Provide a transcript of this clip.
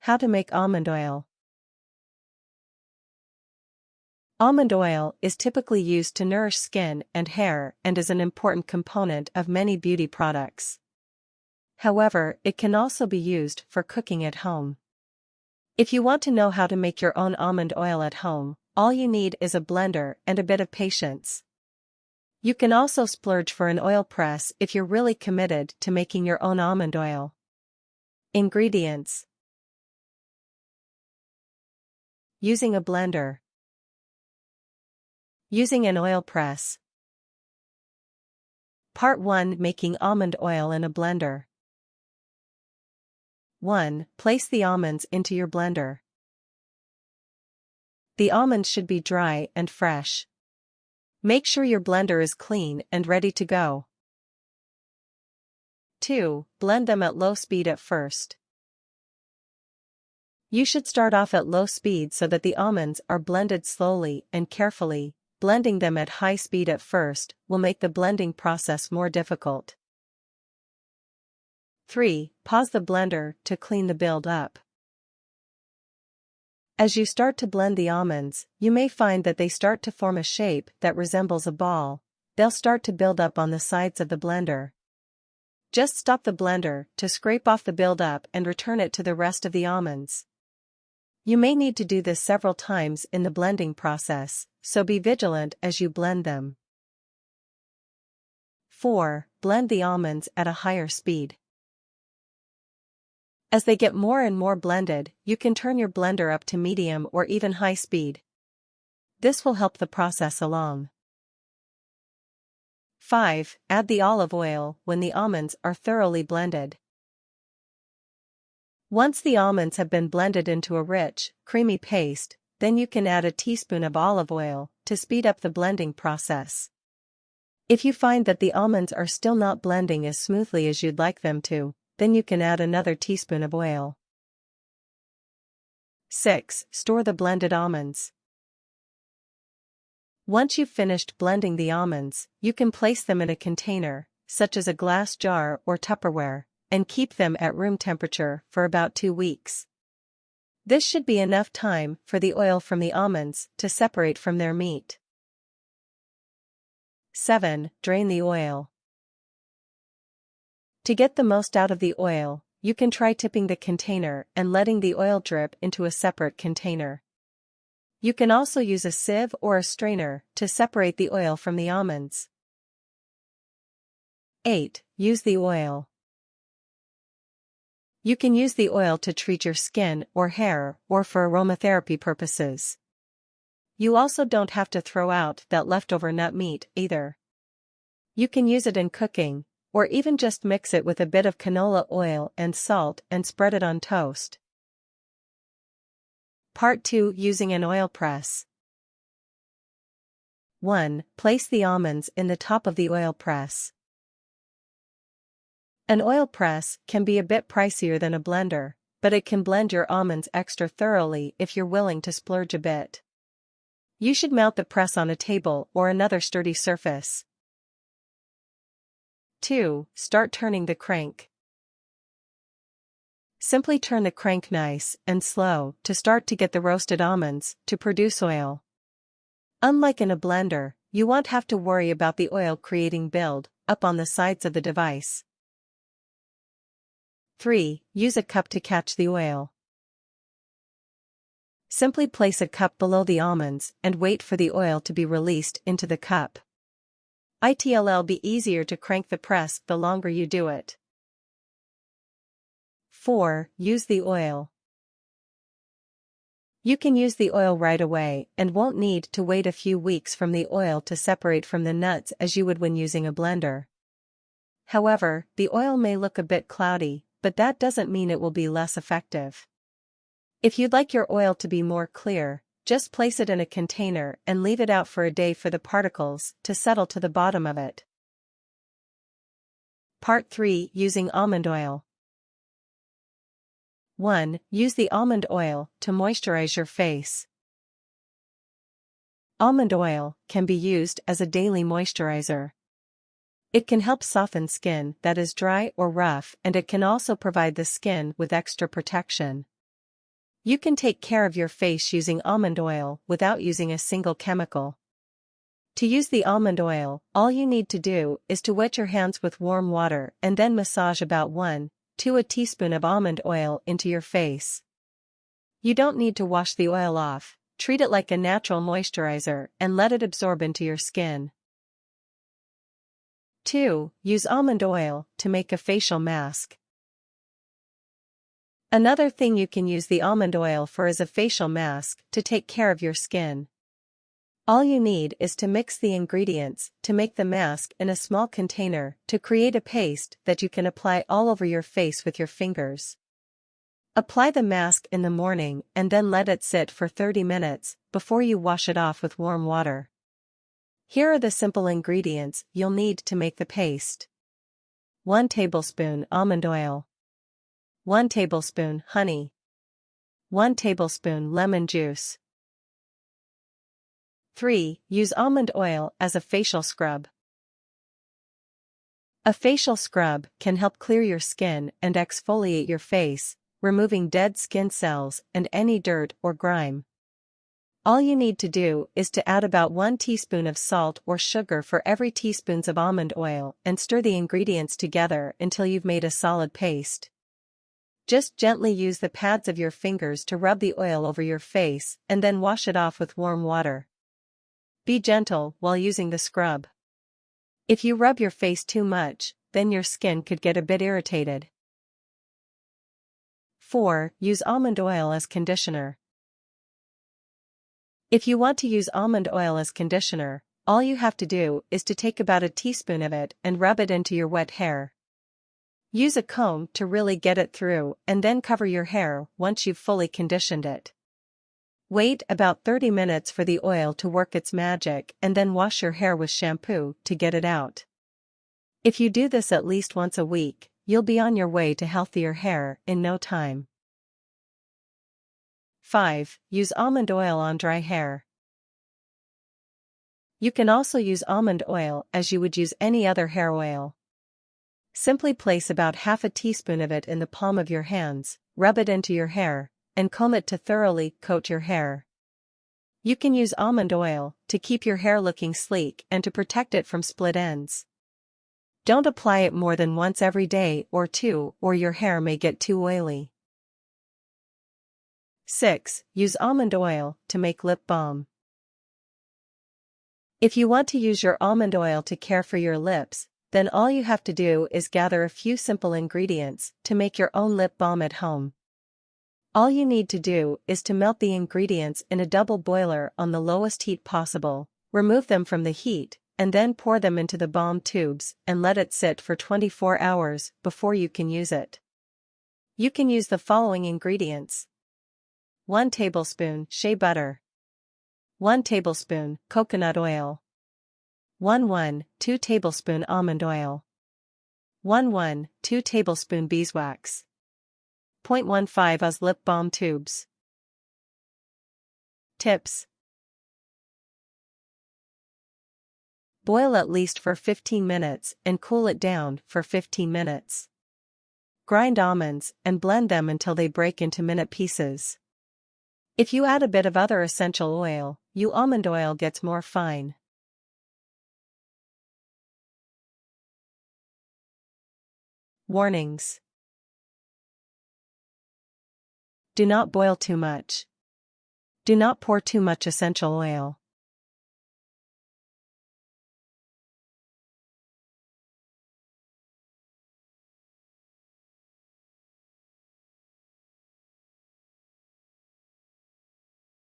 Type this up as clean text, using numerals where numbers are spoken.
How to make almond oil. Almond oil is typically used to nourish skin and hair and is an important component of many beauty products. However, it can also be used for cooking at home. If you want to know how to make your own almond oil at home, all you need is a blender and a bit of patience. You can also splurge for an oil press if you're really committed to making your own almond oil. Ingredients: using a blender, using an oil press. Part 1: Making almond oil in a blender. 1. Place the almonds into your blender. The almonds should be dry and fresh. Make sure your blender is clean and ready to go. 2. Blend them at low speed at first. You should start off at low speed so that the almonds are blended slowly and carefully. Blending them at high speed at first will make the blending process more difficult. 3. Pause the blender to clean the build up. As you start to blend the almonds, you may find that they start to form a shape that resembles a ball. They'll start to build up on the sides of the blender. Just stop the blender to scrape off the buildup and return it to the rest of the almonds. You may need to do this several times in the blending process, so be vigilant as you blend them. 4. Blend the almonds at a higher speed. As they get more and more blended, you can turn your blender up to medium or even high speed. This will help the process along. 5. Add the olive oil when the almonds are thoroughly blended. Once the almonds have been blended into a rich, creamy paste, then you can add a teaspoon of olive oil to speed up the blending process. If you find that the almonds are still not blending as smoothly as you'd like them to, then you can add another teaspoon of oil. 6. Store the blended almonds. Once you've finished blending the almonds, you can place them in a container, such as a glass jar or Tupperware, and keep them at room temperature for about 2 weeks. This should be enough time for the oil from the almonds to separate from their meat. 7. Drain the oil. To get the most out of the oil, you can try tipping the container and letting the oil drip into a separate container. You can also use a sieve or a strainer to separate the oil from the almonds. 8. Use the oil. You can use the oil to treat your skin or hair or for aromatherapy purposes. You also don't have to throw out that leftover nut meat either. You can use it in cooking, or even just mix it with a bit of canola oil and salt and spread it on toast. Part 2: Using an oil press. 1. Place the almonds in the top of the oil press. An oil press can be a bit pricier than a blender, but it can blend your almonds extra thoroughly if you're willing to splurge a bit. You should mount the press on a table or another sturdy surface. 2. Start turning the crank. Simply turn the crank nice and slow to start to get the roasted almonds to produce oil. Unlike in a blender, you won't have to worry about the oil creating build up on the sides of the device. 3. Use a cup to catch the oil. Simply place a cup below the almonds and wait for the oil to be released into the cup. It'll be easier to crank the press the longer you do it. 4. Use the oil. You can use the oil right away and won't need to wait a few weeks for the oil to separate from the nuts as you would when using a blender. However, the oil may look a bit cloudy, but that doesn't mean it will be less effective. If you'd like your oil to be more clear, just place it in a container and leave it out for a day for the particles to settle to the bottom of it. Part 3: Using almond oil. 1. Use the almond oil to moisturize your face. Almond oil can be used as a daily moisturizer. It can help soften skin that is dry or rough, and it can also provide the skin with extra protection. You can take care of your face using almond oil without using a single chemical. To use the almond oil, all you need to do is to wet your hands with warm water and then massage about 1–2 teaspoons of almond oil into your face. You don't need to wash the oil off, treat it like a natural moisturizer and let it absorb into your skin. 2. Use almond oil to make a facial mask. Another thing you can use the almond oil for is a facial mask to take care of your skin. All you need is to mix the ingredients to make the mask in a small container to create a paste that you can apply all over your face with your fingers. Apply the mask in the morning and then let it sit for 30 minutes before you wash it off with warm water. Here are the simple ingredients you'll need to make the paste. 1 tablespoon almond oil. 1 tablespoon honey. 1 tablespoon lemon juice. 3. Use almond oil as a facial scrub. A facial scrub can help clear your skin and exfoliate your face, removing dead skin cells and any dirt or grime. All you need to do is to add about 1 teaspoon of salt or sugar for every teaspoon of almond oil and stir the ingredients together until you've made a solid paste. Just gently use the pads of your fingers to rub the oil over your face and then wash it off with warm water. Be gentle while using the scrub. If you rub your face too much, then your skin could get a bit irritated. 4. Use almond oil as conditioner. If you want to use almond oil as conditioner, all you have to do is to take about a teaspoon of it and rub it into your wet hair. Use a comb to really get it through and then cover your hair once you've fully conditioned it. Wait about 30 minutes for the oil to work its magic and then wash your hair with shampoo to get it out. If you do this at least once a week, you'll be on your way to healthier hair in no time. 5. Use almond oil on dry hair. You can also use almond oil as you would use any other hair oil. Simply place about half a teaspoon of it in the palm of your hands, rub it into your hair, and comb it to thoroughly coat your hair. You can use almond oil to keep your hair looking sleek and to protect it from split ends. Don't apply it more than once every day or two, or your hair may get too oily. 6. Use almond oil to make lip balm. If you want to use your almond oil to care for your lips, then all you have to do is gather a few simple ingredients to make your own lip balm at home. All you need to do is to melt the ingredients in a double boiler on the lowest heat possible, remove them from the heat, and then pour them into the balm tubes and let it sit for 24 hours before you can use it. You can use the following ingredients: 1 tablespoon shea butter, 1 tablespoon coconut oil, 1–2 tablespoon almond oil, 1–2 tablespoon beeswax, 0.15 oz lip balm tubes. Tips: boil at least for 15 minutes and cool it down for 15 minutes. Grind almonds and blend them until they break into minute pieces. If you add a bit of other essential oil, your almond oil gets more fine. Warnings: do not boil too much. Do not pour too much essential oil.